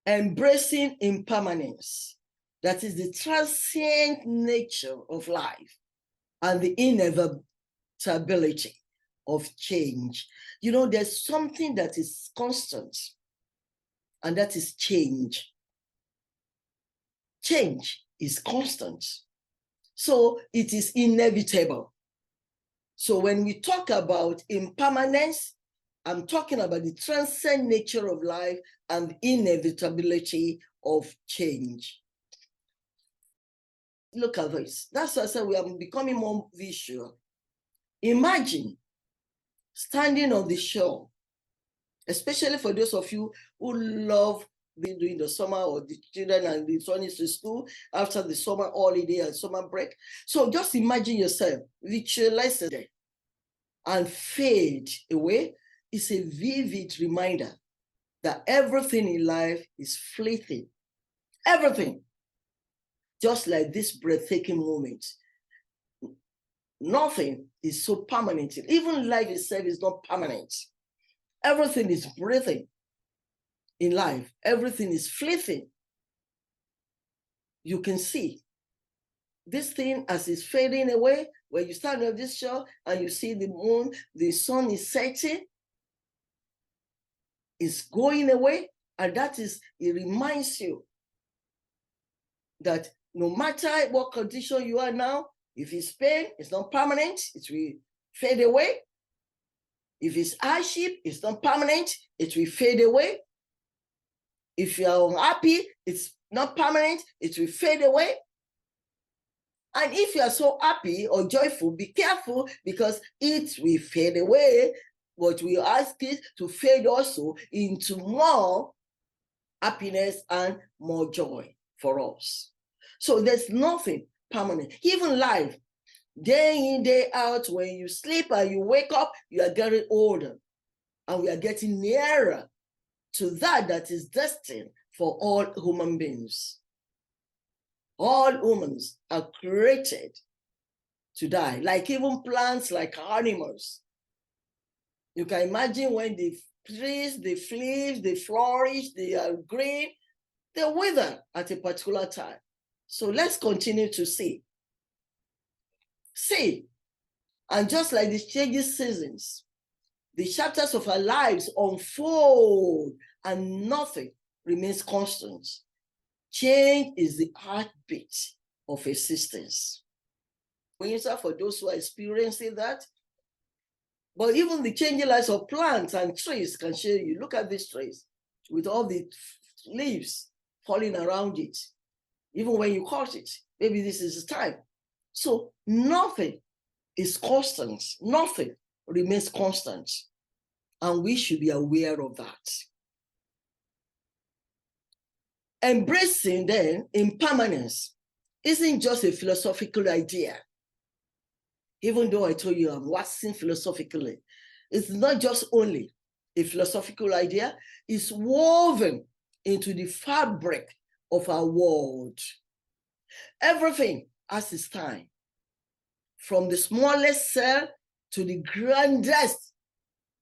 embracing impermanence, that is the transient nature of life and the inevitability of change. You know, there's something that is constant, and that is change. Change is constant, so it is inevitable. So when we talk about impermanence, I'm talking about the transient nature of life and the inevitability of change. Look at this. That's why I said we are becoming more visual. Imagine standing on the shore, especially for those of you who love during the summer, or the children and the son is to school after the summer holiday and summer break. So just imagine yourself, visualize it and fade away. It's a vivid reminder that everything in life is fleeting. Everything. Just like this breathtaking moment. Nothing is so permanent. Even life itself is not permanent. Everything is breathing in life. Everything is fleeting. You can see this thing as it's fading away. When you stand on this shore and you see the moon, the sun is setting, it's going away, and that is, it reminds you that no matter what condition you are now, if it's pain, it's not permanent, it will fade away. If it's hardship, it's not permanent, it will fade away. If you are unhappy, it's not permanent, it will fade away. And if you are so happy or joyful, be careful, because it will fade away, but we ask it to fade also into more happiness and more joy for us. So there's nothing permanent. Even life, day in, day out, when you sleep and you wake up, you are getting older. And we are getting nearer to that is destined for all human beings. All humans are created to die, like even plants, like animals. You can imagine when the trees, the leaves, they flourish, they are green, they wither at a particular time. So let's continue to see. See, and just like the changing seasons, the chapters of our lives unfold and nothing remains constant. Change is the heartbeat of existence. For those who are experiencing that, but even the changing lives of plants and trees can show you. Look at these trees with all the leaves falling around it. Even when you cut it, maybe this is the time. So nothing is constant. Nothing remains constant. And we should be aware of that. Embracing then impermanence isn't just a philosophical idea. Even though I told you I'm waxing philosophically, it's not just only a philosophical idea, it's woven into the fabric of our world. Everything has its time, from the smallest cell to the grandest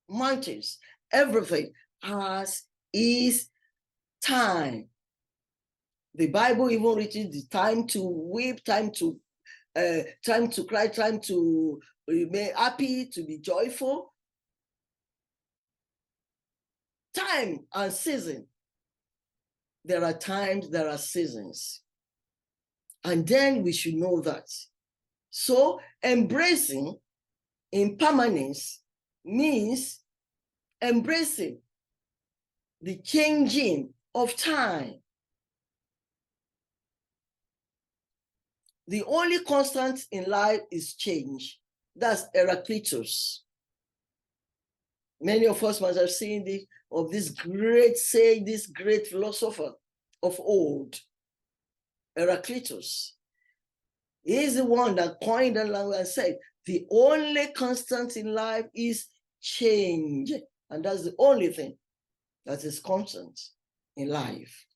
mountains. Everything has its time. The Bible even reaches the time to weep, time to cry, time to be happy, to be joyful. Time and season. There are times, there are seasons. And then we should know that. So embracing impermanence means embracing the changing of time. The only constant in life is change. That's Heraclitus. Many of us must have seen this great sage, this great philosopher of old, Heraclitus. He is the one that coined the language and said, the only constant in life is change. And that's the only thing that is constant in life.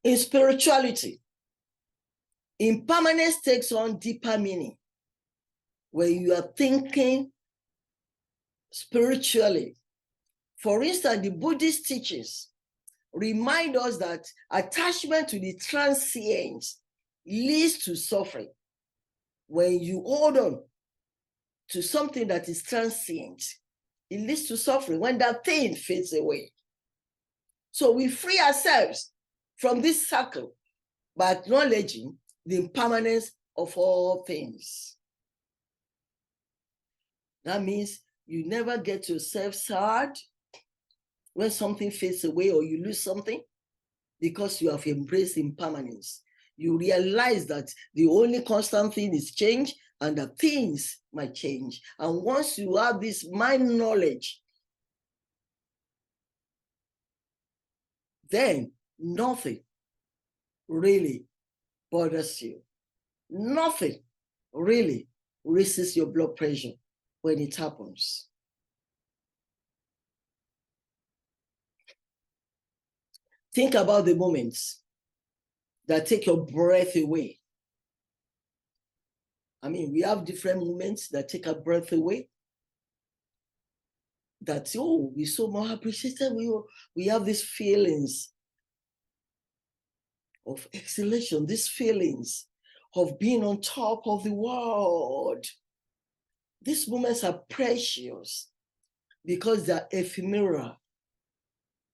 In spirituality, impermanence takes on deeper meaning. When you are thinking spiritually, For instance, the Buddhist teachings remind us that attachment to the transient leads to suffering. When you hold on to something that is transient, it leads to suffering when that thing fades away. So we free ourselves from this circle by acknowledging the impermanence of all things. That means you never get yourself sad when something fades away or you lose something, because you have embraced impermanence. You realize that the only constant thing is change, and that things might change. And once you have this mind knowledge, then nothing really bothers you. Nothing really raises your blood pressure when it happens. Think about the moments that take your breath away. I mean, we have different moments that take our breath away. That, oh, we're so more appreciated. We have these feelings of exhalation, these feelings of being on top of the world. These moments are precious because they're ephemeral.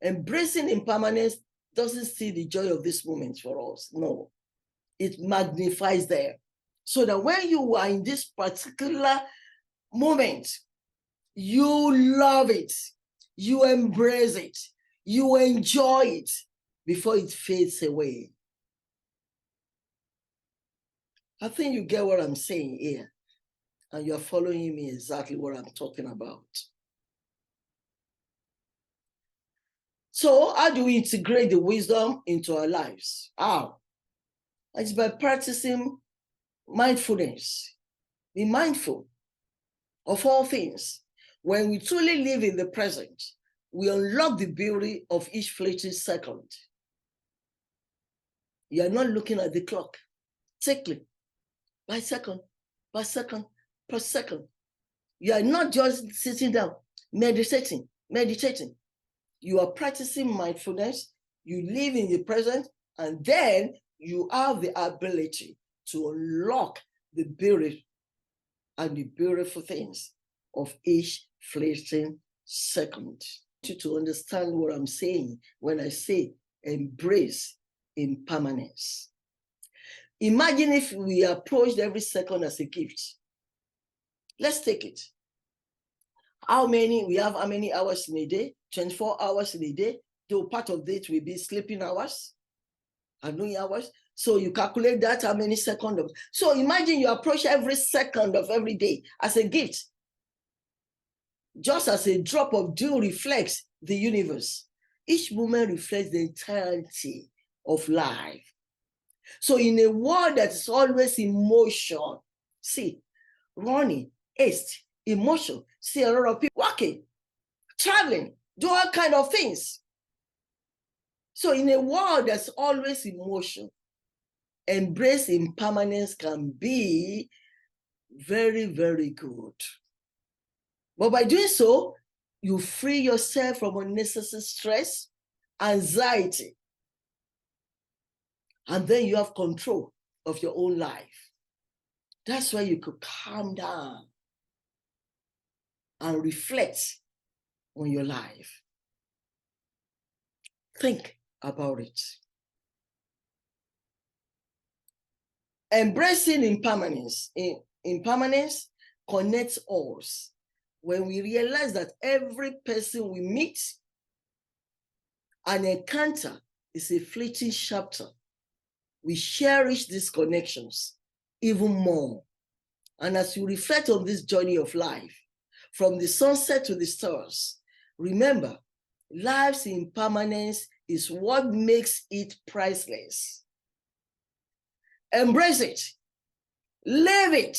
Embracing impermanence doesn't see the joy of these moments for us. No, it magnifies them. So that when you are in this particular moment, you love it, you embrace it, you enjoy it before it fades away. I think you get what I'm saying here, and you're following me exactly what I'm talking about. So how do we integrate the wisdom into our lives? How? It's by practicing mindfulness. Be mindful of all things. When we truly live in the present, we unlock the beauty of each fleeting second. You are not looking at the clock, ticking by second, by second, per second. You are not just sitting down, meditating. You are practicing mindfulness, you live in the present, and then you have the ability to unlock the beauty and the beautiful things of each fleeting second. To understand what I'm saying when I say embrace impermanence. Imagine if we approached every second as a gift. Let's take it. We have how many hours in a day? 24 hours in a day. Though part of it will be sleeping hours and doing hours. So you calculate that, how many seconds of. So imagine you approach every second of every day as a gift. Just as a drop of dew reflects the universe, each moment reflects the entirety of life. So in a world that is always in motion, see, running, haste, emotion, see a lot of people walking, traveling, do all kinds of things. So in a world that's always in motion, embrace impermanence can be very, very good. But by doing so, you free yourself from unnecessary stress, anxiety, and then you have control of your own life. That's why you could calm down and reflect on your life. Think about it. Embracing impermanence. Impermanence connects us when we realize that every person we meet, an encounter is a fleeting chapter. We cherish these connections even more. And as you reflect on this journey of life, from the sunset to the stars, remember, life's impermanence is what makes it priceless. Embrace it, live it,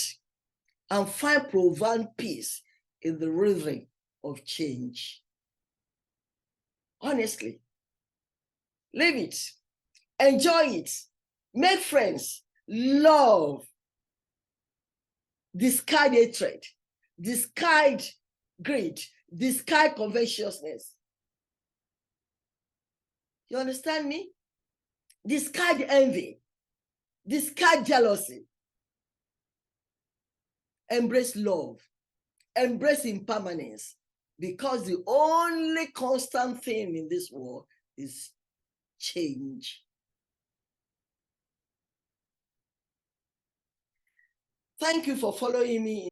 and find profound peace in the rhythm of change. Honestly, live it, enjoy it, make friends, love, discard hatred, discard greed, discard covetousness, You understand me? Discard envy, discard jealousy, embrace love, embrace impermanence, because the only constant thing in this world is change. Thank you for following me